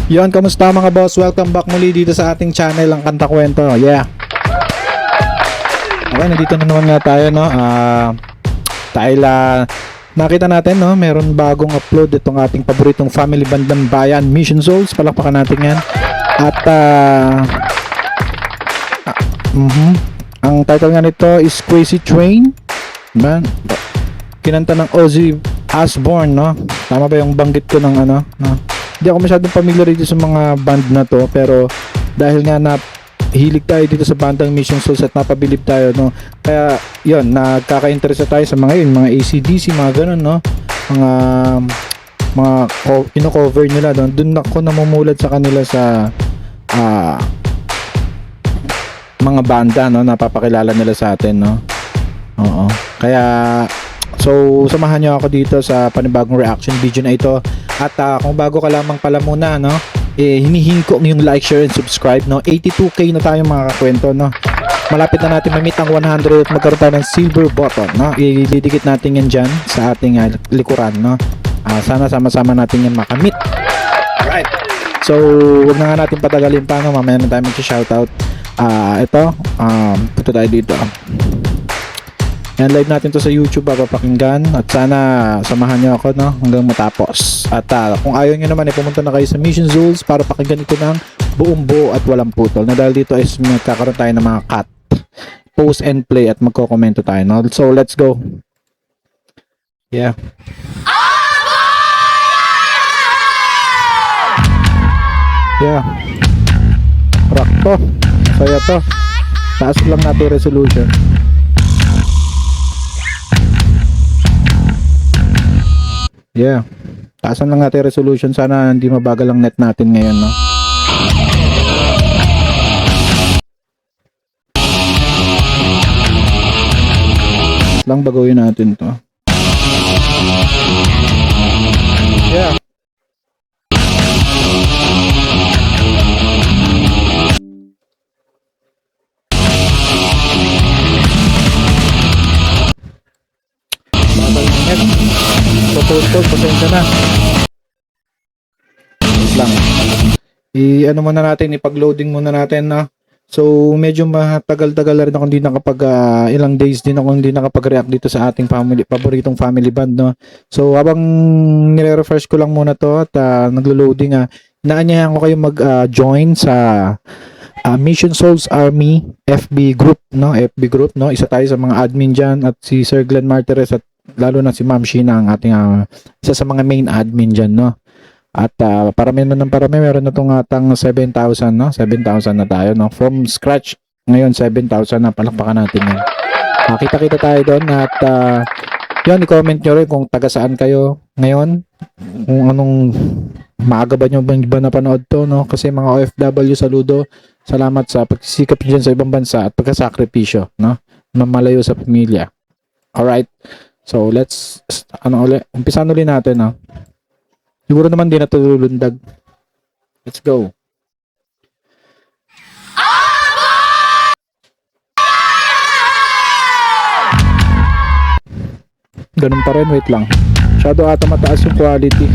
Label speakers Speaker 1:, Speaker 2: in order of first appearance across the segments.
Speaker 1: Yon, kamusta mga boss? Welcome back muli dito sa ating channel, ang Kanta Kwento. Yeah. Okay, nandito na naman nga tayo, no? Dahil nakita natin, no? Meron bagong upload itong ating paboritong family band ng bayan, Mission Souls. Palakpakan natin yan. At ang title nga nito is Crazy Train. Diba? Kinanta ng Ozzy Osbourne, no? Tama ba yung banggit ko ng ano, no? Hindi ako masyadong familiar dito sa mga band na to, pero dahil nga na hilig tayo dito sa bandang Mission Souls at napabilib tayo, no? Kaya yon, nagkaka-interest tayo sa mga yun, mga AC/DC, mga ganun, no? Mga ino-cover nila doon. Doon ako namumulad sa kanila sa mga banda, no? Napapakilala nila sa atin, no? Oo. Kaya so samahan niyo ako dito sa panibagong reaction video na ito. At kung bago ka lamang pala muna, no, hinihingi ko yung like, share, and subscribe, no. 82k na tayo mga kakwento, no. Malapit na natin ma-meet ang 100 at magkaroon tayo ng silver button, no. Ididikit natin yan dyan sa ating likuran, no. Sana sama-sama natin yan makamit. Alright. So, huwag na nga natin patagalin pa, no. Mamaya na tayo mag-shoutout. Ito, punta tayo dito. Yan, live natin to sa YouTube, papakinggan, at sana samahan nyo ako, no, hanggang matapos. At kung ayaw nyo naman, pumunta na kayo sa Mission Souls para pakinggan ito ng buong buo at walang putol, na dahil dito ay magkakaroon tayo ng mga cut, post and play, at magkokomento tayo, no? So let's go. Yeah. Yeah. Rock to. Saya to. Taas lang natin resolution. Yeah. Taasan lang natin resolution. Sana hindi mabagal ang net natin ngayon, no? Lang bagawin natin to. Yeah. Post, pasensya na. Wait lang. Ano muna natin, ipag-loading muna natin, na. So, medyo matagal-tagal na rin ako hindi nakapag ilang days din ako hindi nakapag-react dito sa ating paboritong family band, no. So, habang nire-refresh ko lang muna to at naglo-loading, inaanyahan ko kayo mag-join sa Mission Souls Army FB group, no. FB group, no. Isa tayo sa mga admin diyan, at si Sir Glenn Martires at lalo na si Ma'am Sheena ang ating isa sa mga main admin dyan, no. At parami meron na itong atang 7,000, no. 7,000 na tayo, no. From scratch ngayon 7,000 na. Palakpakan natin yan. Kita-kita tayo doon. At yun, i-comment nyo rin kung taga saan kayo ngayon, kung anong maaga ba nyo ba napanood to, no. Kasi mga OFW, saludo, salamat sa pagsisikap nyo dyan sa ibang bansa at pagkasakripisyo, no, mamalayo sa pamilya. Alright. So, let's, umpisan ulit natin, no? Siguro naman di natulundag. Let's go. Ganun pa rin, wait lang. Masyado ata mataas yung quality.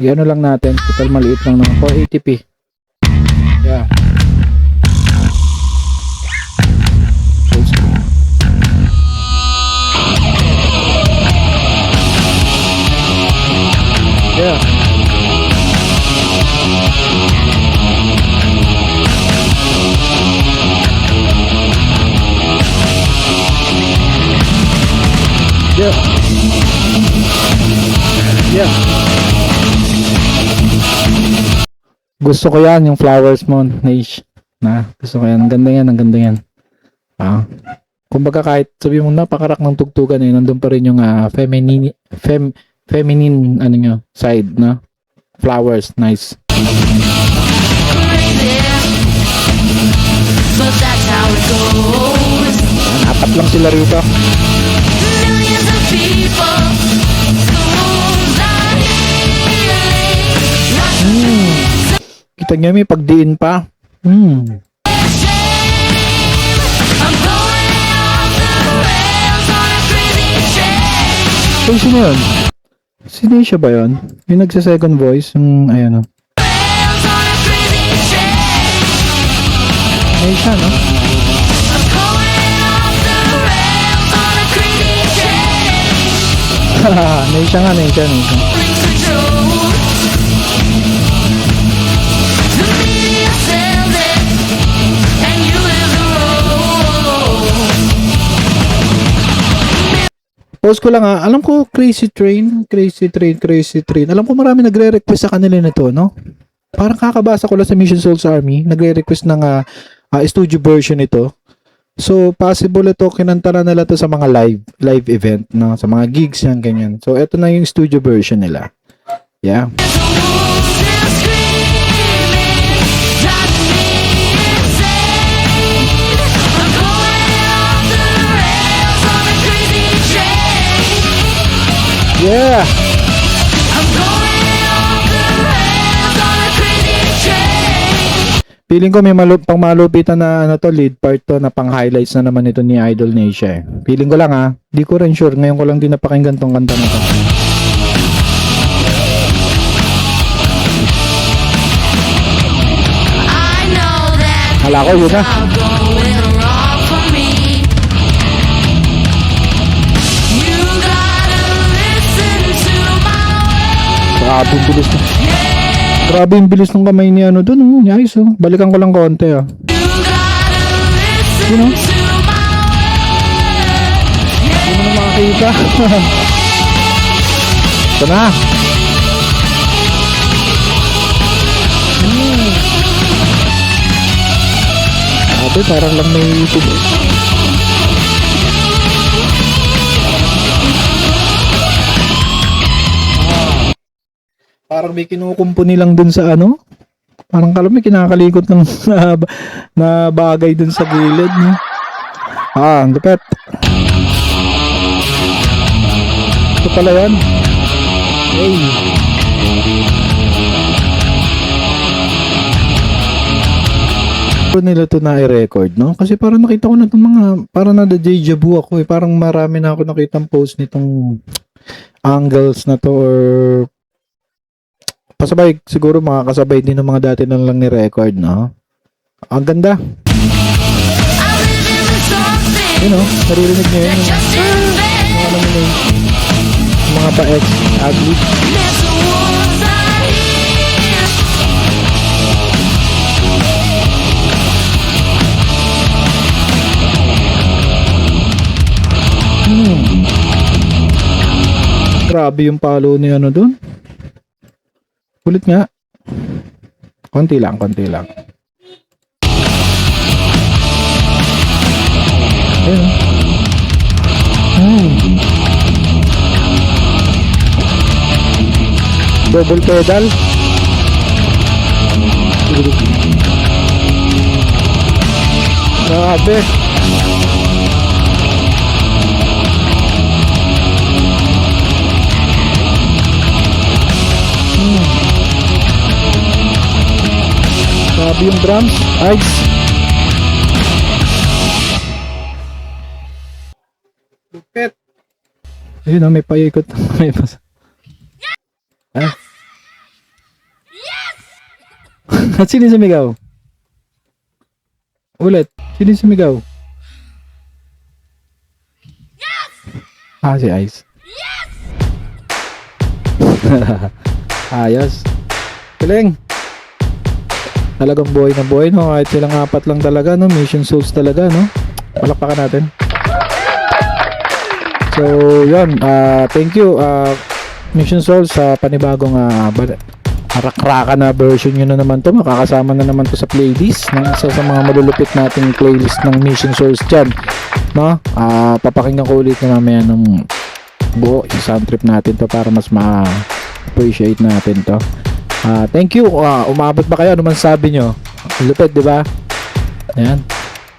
Speaker 1: Iano lang natin, total maliit lang ng 480p. Yeah. Yeah. Yeah. Yeah. Gusto ko yan, yung flowers mo, Naish. Gusto ko yan. Ang ganda yan, ang ganda yan. Kumbaga kahit sabi mo napakarak ng tugtugan, nandun pa rin yung feminine ano nyo, side, no? Flowers, nice. Apat lang sila rito. Kita nyo may pagdiin pa. Sino yun? Sino siya ba yun? Yung nagsa-second voice, yung ayan o. Neisha, no? Neisha nga, Neisha. Post ko lang alam ko Crazy Train. Alam ko marami nagre-request sa kanila nito, no? Parang kakabasa ko lang sa Mission Souls Army, nagre-request ng studio version nito. So possible ito kinanta na nila to sa mga live event, no? Sa mga gigs yan, ganyan. So ito na yung studio version nila. Yeah. Yeah. Feeling ko may pang malupitan na to lead part to na pang highlights na naman ito ni Idol Neisha. Feeling ko lang di ko rin sure, ngayon ko lang din napakinggan tong kanta na to. Hala ko yun na. Grabe yung bilis na. Grabe yung bilis ng kamay ni doon, ni Ice, Balikan ko lang konti, You know? Hindi mo na makakita. Ito na. Grabe, parang lang may YouTube. Parang may kinukumpuni lang dun sa parang may kinakalikot ng na bagay dun sa gilid, no? Ang lupet. Ito pala yan. Hey. Nila to na i-record, no? Kasi parang nakita ko na itong mga, parang na-deja vu ako parang marami na ako nakitang post nitong angles na to or pasabay, siguro makakasabay din ng mga dati na lang ni-record, no? Ang ganda. Naririnig nyo yun. Mga nomination. Mga pa-ex, ugly. Grabe yung palo ni doon. Kulit nga. Konti lang. Ayun. Double pedal. Grabe. Grabe yung drums, Ice. Lupit. Ayun may paikot. May pas. Yes! Yes! Sino sumigaw? Ulit. Sino sumigaw? Yes! Si Ice. Yes! Ayos. Galing. Talagang buhay na buhay, no? Kahit silang apat lang talaga, no? Mission Souls talaga, no? Palakpakan natin. So, yun. Thank you, Mission Souls, sa panibagong rakraka na version nyo na naman to. Makakasama na naman to sa playlist ng isa sa mga malulupit nating playlist ng Mission Souls dyan, no? Papakinggan ko ulit na mamaya ng buo yung sound trip natin to para mas ma-appreciate natin to. Thank you. Umabot ba kayo? Ano man sabi nyo? Lupit, di ba? Ayan.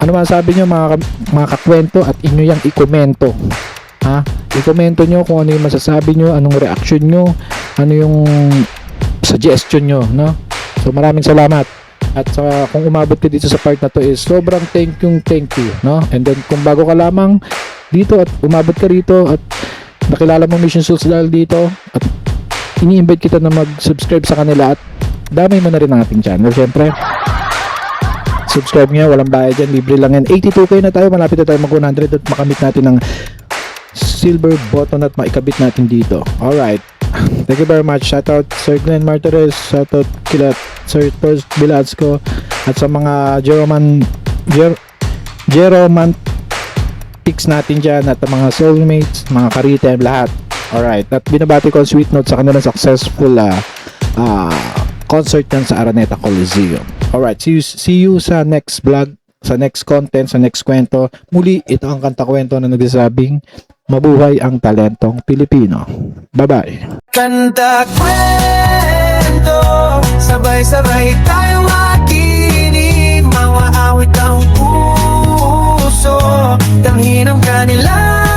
Speaker 1: Ano man sabi nyo, mga kakwento, at inyo yung i-komento. I-komento nyo kung ano yung masasabi nyo, anong reaction nyo, ano yung suggestion nyo, no? So maraming salamat. At kung umabot ka dito sa part na to is sobrang thank you, no? And then kung bago ka lamang dito at umabot ka rito at nakilala mo Mission Souls dahil dito at ini-invite kita na mag-subscribe sa kanila at damay mo na rin ang ating channel, syempre. subscribe nyo, walang bayad yan, libre lang yan. 82k na tayo, malapit na tayo mag 100 at makamit natin ng silver button at maikabit natin dito. Alright, thank you very much. Shoutout Sir Glenn Martires, shoutout kila Sir Tors Biladsco at sa mga Jeromantics natin dyan at mga soulmates, mga karitem, lahat. Alright, at binabati ko ang sweet note sa kanilang successful concert yan sa Araneta Coliseum. Alright, see you sa next vlog, sa next content, sa next kwento. Muli, ito ang kanta kwento na nagsasabing mabuhay ang talentong Pilipino. Bye-bye.
Speaker 2: Kanta kwento, sabay-sabay tayong makinig, mga awit ng puso, tanghin ang kanilang